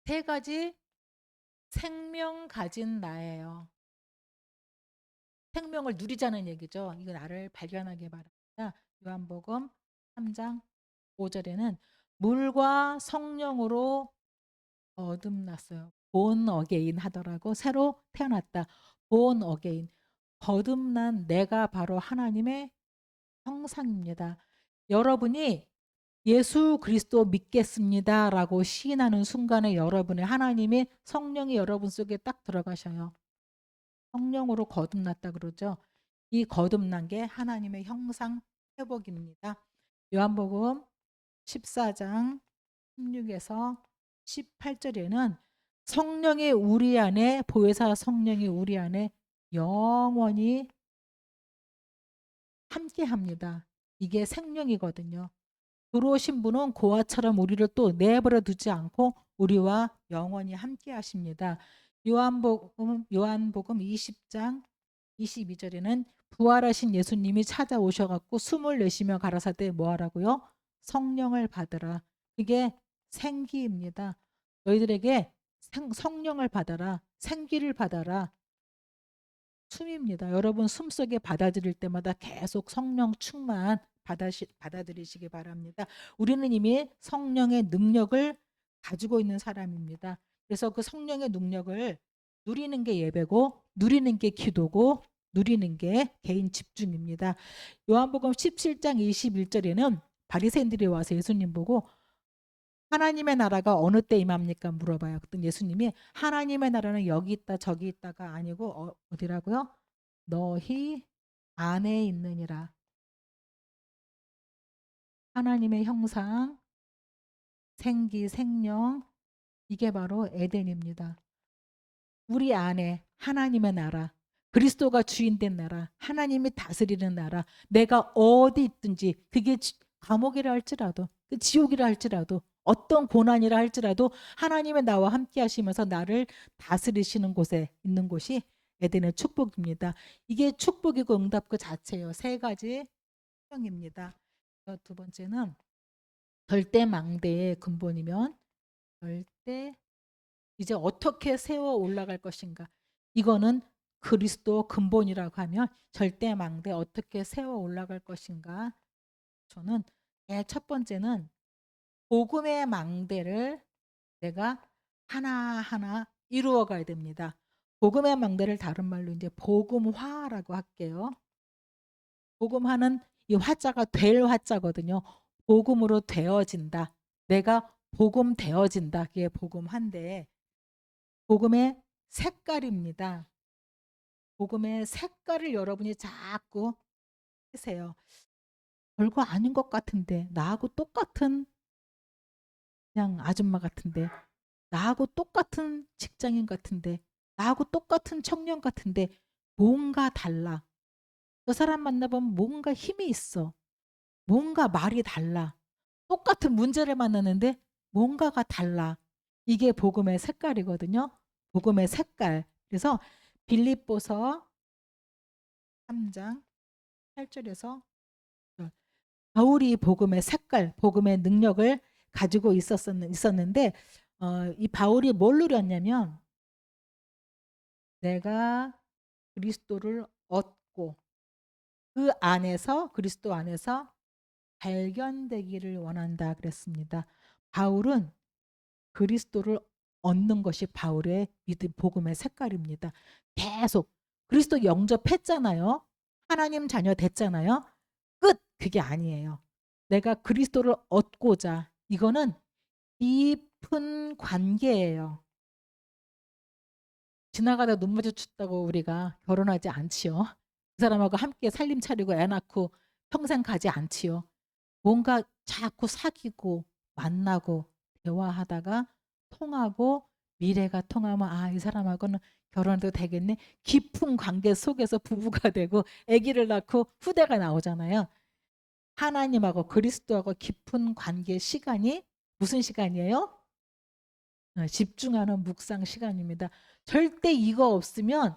세 가지 생명 가진 나예요. 생명을 누리자는 얘기죠. 이거 나를 발견하기 바랍니다. 요한복음 3장 5절에는 물과 성령으로 거듭났어요. 본 어게인 하더라고. 새로 태어났다. 본 어게인. 거듭난 내가 바로 하나님의 형상입니다. 여러분이 예수 그리스도 믿겠습니다라고 시인하는 순간에 여러분의 하나님의 성령이 여러분 속에 딱 들어가셔요. 성령으로 거듭났다 그러죠. 이 거듭난 게 하나님의 형상 회복입니다. 요한복음 14장 16에서 18절에는 성령이 우리 안에 보혜사 성령이 우리 안에 영원히 함께합니다. 이게 생명이거든요. 들어오신 분은 고아처럼 우리를 또 내버려 두지 않고 우리와 영원히 함께 하십니다. 요한복음 20장 22절에는 부활하신 예수님이 찾아오셔갖고 숨을 내쉬며 가라사대 뭐하라고요? 성령을 받으라. 그게 생기입니다. 너희들에게 성령을 받아라. 생기를 받아라. 숨입니다. 여러분 숨속에 받아들일 때마다 계속 성령 충만 받아들이시기 바랍니다. 우리는 이미 성령의 능력을 가지고 있는 사람입니다. 그래서 그 성령의 능력을 누리는 게 예배고 누리는 게 기도고 누리는 게 개인 집중입니다. 요한복음 17장 21절에는 바리새인들이 와서 예수님 보고 하나님의 나라가 어느 때 임합니까? 물어봐요. 그랬더니 예수님이 하나님의 나라는 여기 있다 저기 있다가 아니고 어디라고요? 너희 안에 있느니라. 하나님의 형상, 생기, 생명 이게 바로 에덴입니다. 우리 안에 하나님의 나라, 그리스도가 주인된 나라, 하나님이 다스리는 나라, 내가 어디 있든지 그게 감옥이라 할지라도 그 지옥이라 할지라도 어떤 고난이라 할지라도 하나님의 나와 함께 하시면서 나를 다스리시는 곳에 있는 곳이 에덴의 축복입니다. 이게 축복이고 응답 그 자체예요. 세 가지 성경입니다. 두 번째는 절대망대의 근본이면 절대 이제 어떻게 세워 올라갈 것인가. 이거는 그리스도 근본이라고 하면 절대망대 어떻게 세워 올라갈 것인가. 저는 첫 번째는 복음의 망대를 내가 하나하나 이루어 가야 됩니다. 복음의 망대를 다른 말로 이제 복음화라고 할게요. 복음화는 이 화자가 될 화자거든요. 복음으로 되어진다. 내가 복음 되어진다. 그게 복음화인데 복음의 색깔입니다. 복음의 색깔을 여러분이 자꾸 쓰세요. 별거 아닌 것 같은데 나하고 똑같은 그냥 아줌마 같은데 나하고 똑같은 직장인 같은데 나하고 똑같은 청년 같은데 뭔가 달라. 저 사람 만나보면 뭔가 힘이 있어. 뭔가 말이 달라. 똑같은 문제를 만나는데 뭔가가 달라. 이게 복음의 색깔이거든요. 복음의 색깔. 그래서 빌립보서 3장 8절에서 바울이 복음의 색깔, 복음의 능력을 가지고 있었는데 이 바울이 뭘 누렸냐면 내가 그리스도를 얻고 그 안에서 그리스도 안에서 발견되기를 원한다 그랬습니다. 바울은 그리스도를 얻는 것이 바울의 믿음 복음의 색깔입니다. 계속 그리스도 영접했잖아요. 하나님 자녀 됐잖아요. 끝 그게 아니에요. 내가 그리스도를 얻고자 이거는 깊은 관계예요. 지나가다 눈 마주쳤다고 우리가 결혼하지 않지요. 그 사람하고 함께 살림 차리고 애 낳고 평생 가지 않지요. 뭔가 자꾸 사귀고 만나고 대화하다가 통하고 미래가 통하면 '아 이 사람하고는 결혼해도 되겠네.' 깊은 관계 속에서 부부가 되고 아기를 낳고 후대가 나오잖아요. 하나님하고 그리스도하고 깊은 관계 시간이 무슨 시간이에요? 집중하는 묵상 시간입니다. 절대 이거 없으면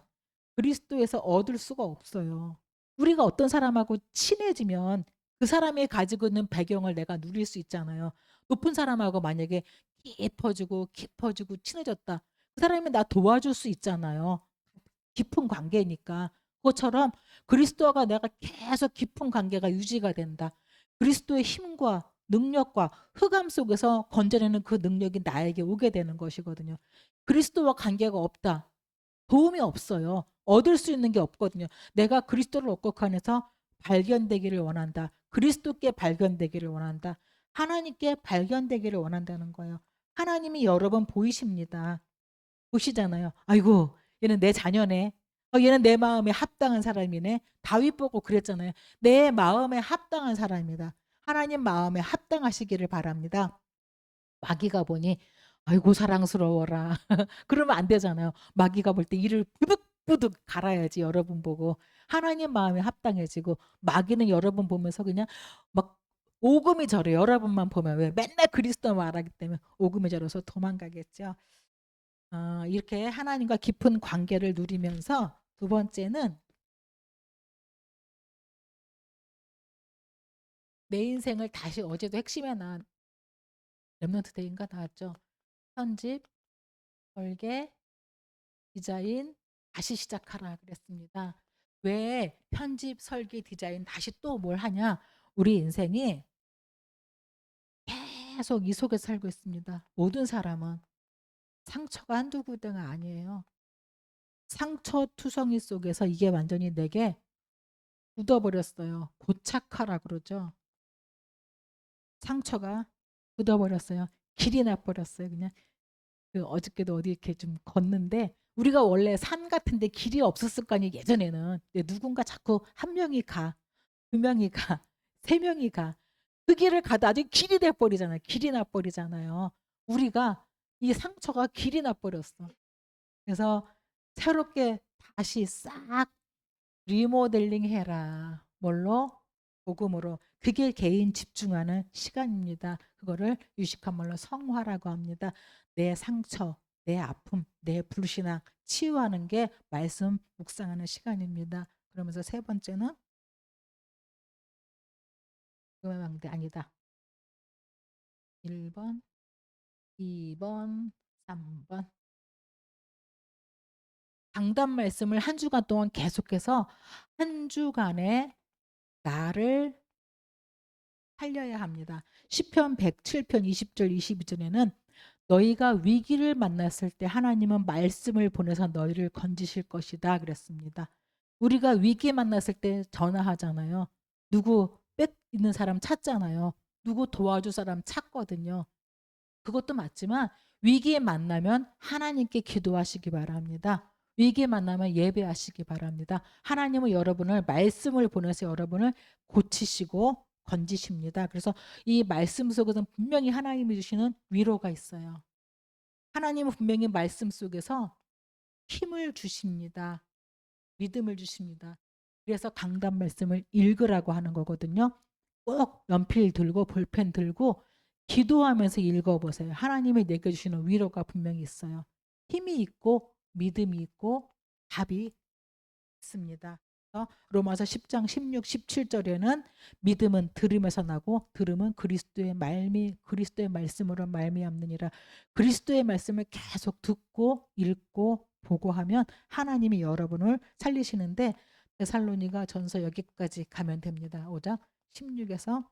그리스도에서 얻을 수가 없어요. 우리가 어떤 사람하고 친해지면 그 사람이 가지고 있는 배경을 내가 누릴 수 있잖아요. 높은 사람하고 만약에 깊어지고 친해졌다. 그 사람이 나 도와줄 수 있잖아요. 깊은 관계니까. 그것처럼 그리스도와 내가 계속 깊은 관계가 유지가 된다. 그리스도의 힘과 능력과 흑암 속에서 건져내는 그 능력이 나에게 오게 되는 것이거든요. 그리스도와 관계가 없다. 도움이 없어요. 얻을 수 있는 게 없거든요. 내가 그리스도를 얻고 그 안에서 발견되기를 원한다. 그리스도께 발견되기를 원한다. 하나님께 발견되기를 원한다는 거예요. 하나님이 여러 번 보이십니다. 보시잖아요. '아이고 얘는 내 자녀네. 얘는 내 마음에 합당한 사람이네.' 다윗 보고 그랬잖아요. '내 마음에 합당한 사람이다.' 하나님 마음에 합당하시기를 바랍니다. 마귀가 보니 '아이고 사랑스러워라.' 그러면 안 되잖아요. 마귀가 볼 때 이를 부득부득 갈아야지 여러분 보고. 하나님 마음에 합당해지고 마귀는 여러분 보면서 그냥 막 오금이 저려요. 여러분만 보면. 왜? 맨날 그리스도 말하기 때문에 오금이 저려서 도망가겠죠. 이렇게 하나님과 깊은 관계를 누리면서 두 번째는 내 인생을 다시 어제도 핵심에 나온 랩넌트 데이인가 나왔죠. 편집, 설계, 디자인 다시 시작하라 그랬습니다. 왜 편집, 설계, 디자인 다시 또 뭘 하냐? 우리 인생이 계속 이 속에 살고 있습니다. 모든 사람은 상처가 한두 군데가 아니에요. 상처 투성이 속에서 이게 완전히 내게 굳어버렸어요. 고착화라 그러죠. 상처가 굳어버렸어요. 길이 나버렸어요. 그냥 어저께도 어디 이렇게 좀 걷는데 우리가 원래 산 같은데 길이 없었을 거 아니에요 예전에는. 근데 누군가 자꾸 한 명이 가, 두 명이 가, 세 명이 가. 그 길을 가다 아주 길이 돼 버리잖아요. 길이 나 버리잖아요. 우리가 이 상처가 길이 나 버렸어. 그래서 새롭게 다시 싹 리모델링 해라. 뭘로? 복음으로. 그게 개인 집중하는 시간입니다. 그거를 유식한 말로 성화라고 합니다. 내 상처, 내 아픔, 내 불신앙 치유하는 게 말씀 묵상하는 시간입니다. 그러면서 세 번째는 음악대 아니다. 1번, 2번, 3번. 강단 말씀을 한 주간 동안 계속해서 한 주간에 나를 살려야 합니다. 시편 107편 20절 22절에는 너희가 위기를 만났을 때 하나님은 말씀을 보내서 너희를 건지실 것이다 그랬습니다. 우리가 위기 만났을 때 전화하잖아요. 누구 뺏 있는 사람 찾잖아요. 누구 도와줄 사람 찾거든요. 그것도 맞지만 위기에 만나면 하나님께 기도하시기 바랍니다. 위기에 만나면 예배하시기 바랍니다. 하나님은 여러분을 말씀을 보내서 여러분을 고치시고 건지십니다. 그래서 이 말씀 속에서는 분명히 하나님이 주시는 위로가 있어요. 하나님은 분명히 말씀 속에서 힘을 주십니다. 믿음을 주십니다. 그래서 강단 말씀을 읽으라고 하는 거거든요. 꼭 연필 들고 볼펜 들고 기도하면서 읽어보세요. 하나님이 내게 주시는 위로가 분명히 있어요. 힘이 있고 믿음이 있고 답이 있습니다. 로마서 10장 16, 17절에는 믿음은 들음에서 나고 들음은 그리스도의 말씀으로 말미암느니라. 그리스도의 말씀을 계속 듣고 읽고 보고하면 하나님이 여러분을 살리시는데 데살로니가 전서 여기까지 가면 됩니다. 5장 16에서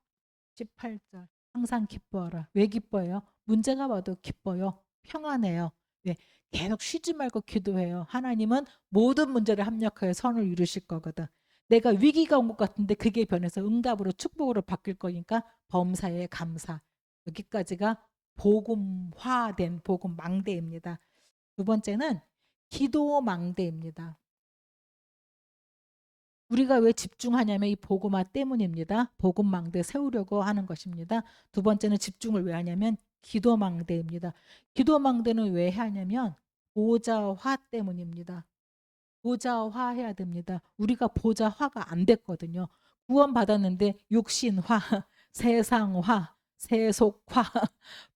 18절. 항상 기뻐하라. 왜 기뻐해요? 문제가 와도 기뻐요. 평안해요. 네, 계속 쉬지 말고 기도해요. 하나님은 모든 문제를 합력하여 선을 이루실 거거든. 내가 위기가 온 것 같은데 그게 변해서 응답으로 축복으로 바뀔 거니까 범사에 감사. 여기까지가 복음화된 복음망대입니다. 두 번째는 기도망대입니다. 우리가 왜 집중하냐면 이 복음화 때문입니다. 복음망대 세우려고 하는 것입니다. 두 번째는 집중을 왜 하냐면 기도망대입니다. 기도망대는 왜 하냐면 보좌화 때문입니다. 보좌화해야 됩니다. 우리가 보좌화가 안 됐거든요. 구원받았는데 육신화, 세상화, 세속화,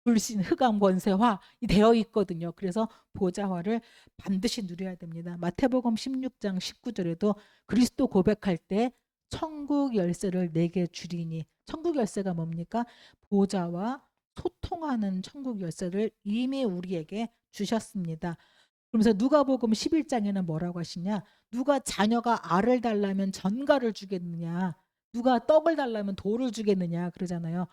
불신, 흑암 권세화 되어 있거든요. 그래서 보좌화를 반드시 누려야 됩니다. 마태복음 16장 19절에도 그리스도 고백할 때 천국 열쇠를 내게 주리니, 천국 열쇠가 뭡니까? 보좌와 소통하는 천국 열쇠를 이미 우리에게 주셨습니다. 그러면서 누가복음 11장에는 뭐라고 하시냐? 누가 자녀가 알을 달라면 전갈을 주겠느냐? 누가 떡을 달라면 돌을 주겠느냐? 그러잖아요.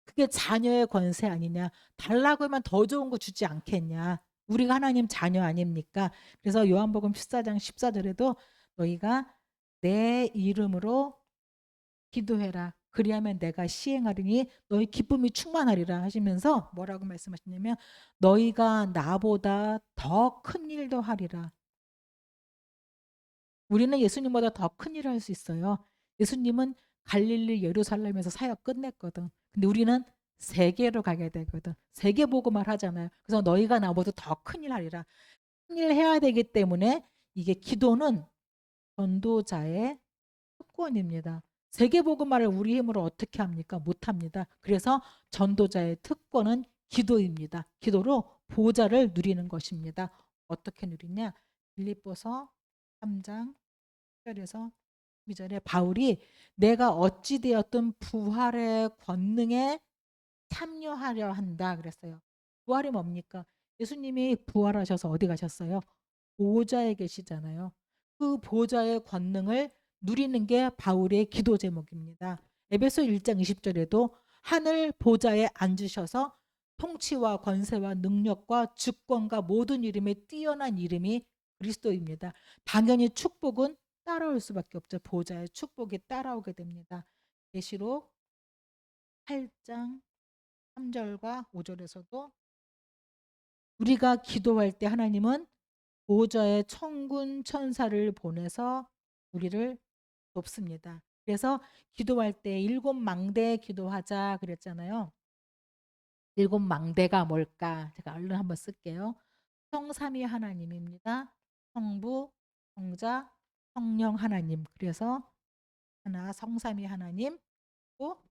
그게 자녀의 권세 아니냐? 달라고 하면 더 좋은 거 주지 않겠냐? 우리가 하나님 자녀 아닙니까? 그래서 요한복음 14장 14절에도 너희가 내 이름으로 기도해라. 그리하면 내가 시행하리니 너희 기쁨이 충만하리라 하시면서 뭐라고 말씀하시냐면 너희가 나보다 더 큰 일도 하리라. 우리는 예수님보다 더 큰 일을 할 수 있어요. 예수님은 갈릴리 예루살렘에서 사역 끝냈거든. 근데 우리는 세계로 가게 되거든. 세계 복음을 하잖아요. 그래서 너희가 나보다 더 큰 일 하리라. 큰 일 해야 되기 때문에 이게 기도는 전도자의 특권입니다. 세계 복음화를 우리 힘으로 어떻게 합니까? 못 합니다. 그래서 전도자의 특권은 기도입니다. 기도로 보좌를 누리는 것입니다. 어떻게 누리냐? 빌립보서 3장 1절에서 2절에 바울이 내가 어찌 되었든 부활의 권능에 참여하려 한다 그랬어요. 부활이 뭡니까? 예수님이 부활하셔서 어디 가셨어요? 보좌에 계시잖아요. 그 보좌의 권능을 누리는 게 바울의 기도 제목입니다. 에베소 1장 20절에도 하늘 보좌에 앉으셔서 통치와 권세와 능력과 주권과 모든 이름에 뛰어난 이름이 그리스도입니다. 당연히 축복은 따라올 수밖에 없죠. 보좌의 축복이 따라오게 됩니다. 계시록 8장 3절과 5절에서도 우리가 기도할 때 하나님은 보좌의 천군 천사를 보내서 우리를 돕습니다. 그래서 기도할 때 일곱 망대 기도하자 그랬잖아요. 일곱 망대가 뭘까? 제가 얼른 한번 쓸게요. 성삼위 하나님입니다. 성부, 성자, 성령 하나님. 그래서 하나 성삼위 하나님, 또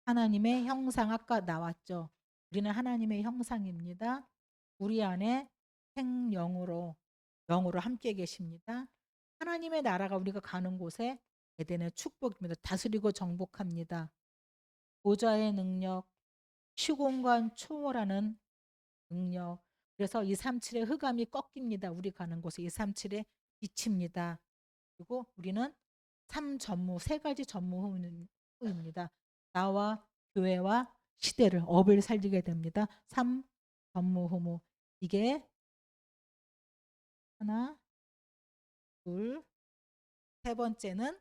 하나님의 형상 아까 나왔죠. 우리는 하나님의 형상입니다. 우리 안에 생영으로 영으로 함께 계십니다. 하나님의 나라가 우리가 가는 곳에 에덴의 축복입니다. 다스리고 정복합니다. 보좌의 능력, 시공간 초월하는 능력. 그래서 237의 흑암이 꺾입니다. 우리 가는 곳에 237의 빛입니다. 그리고 우리는 삼전무 세 가지 전무후입니다. 나와 교회와 시대를 업을 살리게 됩니다. 삼전무후무 이게 하나, 둘, 세 번째는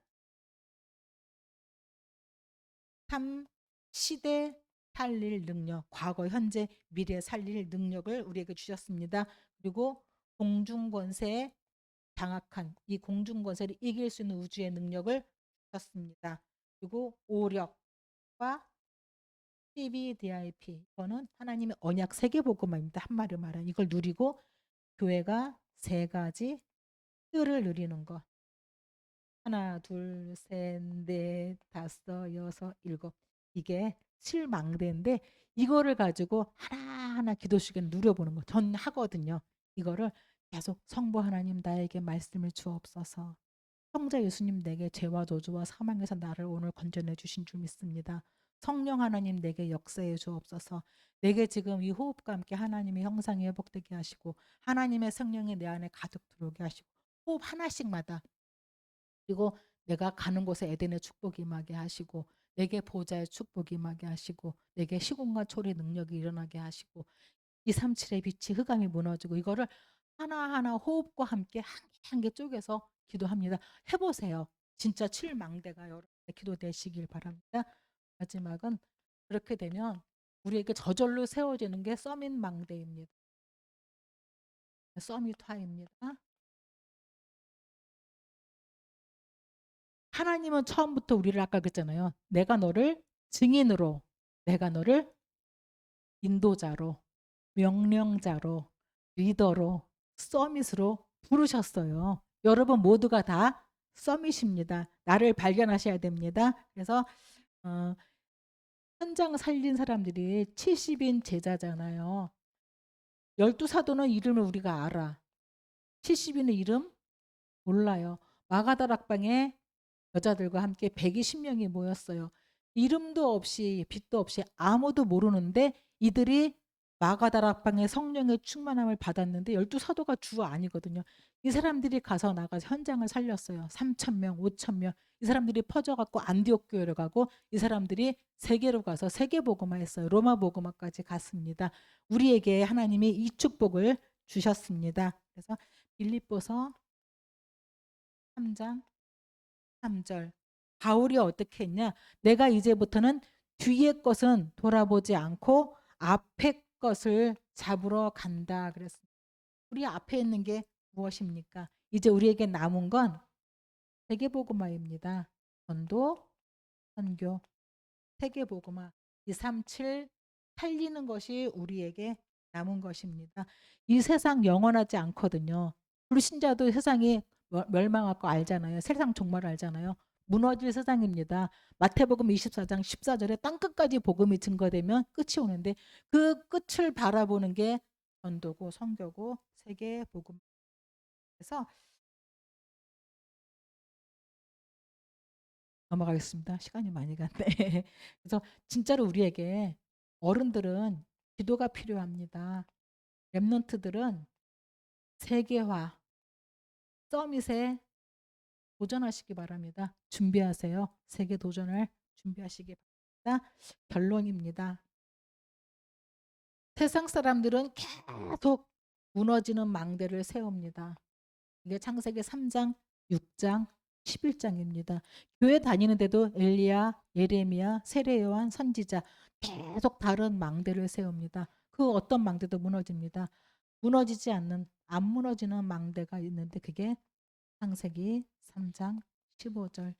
삼 시대 살릴 능력, 과거, 현재, 미래 살릴 능력을 우리에게 주셨습니다. 그리고 공중권세에 장악한 이 공중권세를 이길 수 있는 우주의 능력을 주셨습니다. 그리고 오력과 CBDIP 이거는 하나님의 언약 세계복음화입니다. 한마디로 말하면 이걸 누리고 교회가 세 가지 뜰을 누리는 것. 하나, 둘, 셋, 넷, 다섯, 여섯, 일곱. 이게 칠망대인데 이거를 가지고 하나하나 기도식에 누려보는 거. 전 하거든요. 이거를 계속 성부 하나님 나에게 말씀을 주옵소서. 성자 예수님 내게 죄와 저주와 사망에서 나를 오늘 건져내 주신 줄 믿습니다. 성령 하나님 내게 역사해 주옵소서. 내게 지금 이 호흡과 함께 하나님의 형상이 회복되게 하시고 하나님의 성령이 내 안에 가득 들어오게 하시고 호흡 하나씩마다 그리고 내가 가는 곳에 에덴의 축복이 임하게 하시고 내게 보좌의 축복이 임하게 하시고 내게 시공간 초래 능력이 일어나게 하시고 237의 빛이 흑암이 무너지고 이거를 하나하나 호흡과 함께 한 개 한 개 쪼개서 기도합니다. 해 보세요. 진짜 7망대가 여러분의 기도되시길 바랍니다. 마지막은 그렇게 되면 우리에게 저절로 세워지는 게 서밋 망대입니다. 서밋화입니다. 하나님은 처음부터 우리를 아까 그랬잖아요. 내가 너를 증인으로, 내가 너를 인도자로, 명령자로, 리더로, 서밋으로 부르셨어요. 여러분 모두가 다 서밋입니다. 나를 발견하셔야 됩니다. 그래서 어, 현장 살린 사람들이 70인 제자잖아요. 12사도는 이름을 우리가 알아. 70인의 이름 몰라요. 마가다락방에 여자들과 함께 120명이 모였어요. 이름도 없이 빛도 없이 아무도 모르는데 이들이 마가다락방의 성령의 충만함을 받았는데 12사도가 주 아니거든요. 이 사람들이 가서 나가서 현장을 살렸어요. 3,000명, 5,000명. 이 사람들이 퍼져갖고 안디옥 교회로 가고 이 사람들이 세계로 가서 세계복음화 했어요. 로마 복음화까지 갔습니다. 우리에게 하나님이 이 축복을 주셨습니다. 그래서 빌립보서 3장 3절. 바울이 어떻게 했냐? 내가 이제부터는 뒤의 것은 돌아보지 않고 앞의 것을 잡으러 간다 그랬습니다. 우리 앞에 있는 게 무엇입니까? 이제 우리에게 남은 건 세계복음화입니다. 전도, 선교, 세계복음화. 237 살리는 것이 우리에게 남은 것입니다. 이 세상 영원하지 않거든요. 불신자도 세상이 멸망할 거 알잖아요. 세상 종말 알잖아요. 무너질 세상입니다. 마태복음 24장 14절에 땅끝까지 복음이 증거되면 끝이 오는데 그 끝을 바라보는 게 전도고 선교고 세계복음. 그래서 넘어가겠습니다. 시간이 많이 갔네. 그래서 진짜로 우리에게 어른들은 기도가 필요합니다. 랩런트들은 세계화, 서밋에 도전하시기 바랍니다. 준비하세요. 세계 도전을 준비하시기 바랍니다. 결론입니다. 세상 사람들은 계속 무너지는 망대를 세웁니다. 이게 창세기 3장, 6장, 11장입니다. 교회 다니는데도 엘리야, 예레미야, 세례요한, 선지자 계속 다른 망대를 세웁니다. 그 어떤 망대도 무너집니다. 무너지지 않는 안 무너지는 망대가 있는데 그게 창세기 3장 15절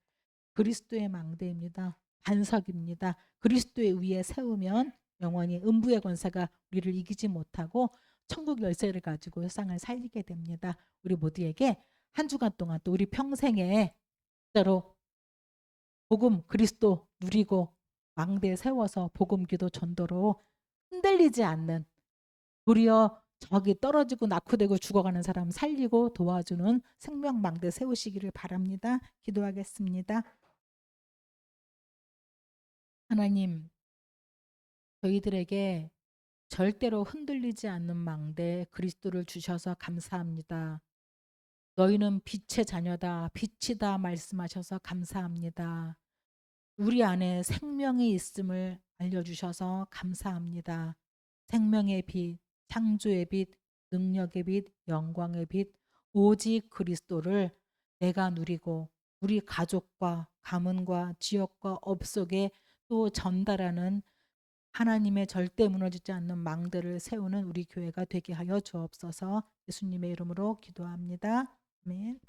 그리스도의 망대입니다. 반석입니다. 그리스도의 위에 세우면 영원히 음부의 권세가 우리를 이기지 못하고 천국 열쇠를 가지고 세상을 살리게 됩니다. 우리 모두에게 한 주간 동안 또 우리 평생에 진짜로 복음 그리스도 누리고 망대 세워서 복음 기도 전도로 흔들리지 않는 도리어 저기 떨어지고 낙후되고 죽어가는 사람 살리고 도와주는 생명망대 세우시기를 바랍니다. 기도하겠습니다. 하나님, 저희들에게 절대로 흔들리지 않는 망대 그리스도를 주셔서 감사합니다. 너희는 빛의 자녀다, 빛이다 말씀하셔서 감사합니다. 우리 안에 생명이 있음을 알려주셔서 감사합니다. 생명의 빛, 창조의 빛, 능력의 빛, 영광의 빛, 오직 그리스도를 내가 누리고 우리 가족과 가문과 지역과 업 속에 또 전달하는 하나님의 절대 무너지지 않는 망대를 세우는 우리 교회가 되게 하여 주옵소서. 예수님의 이름으로 기도합니다. 아멘.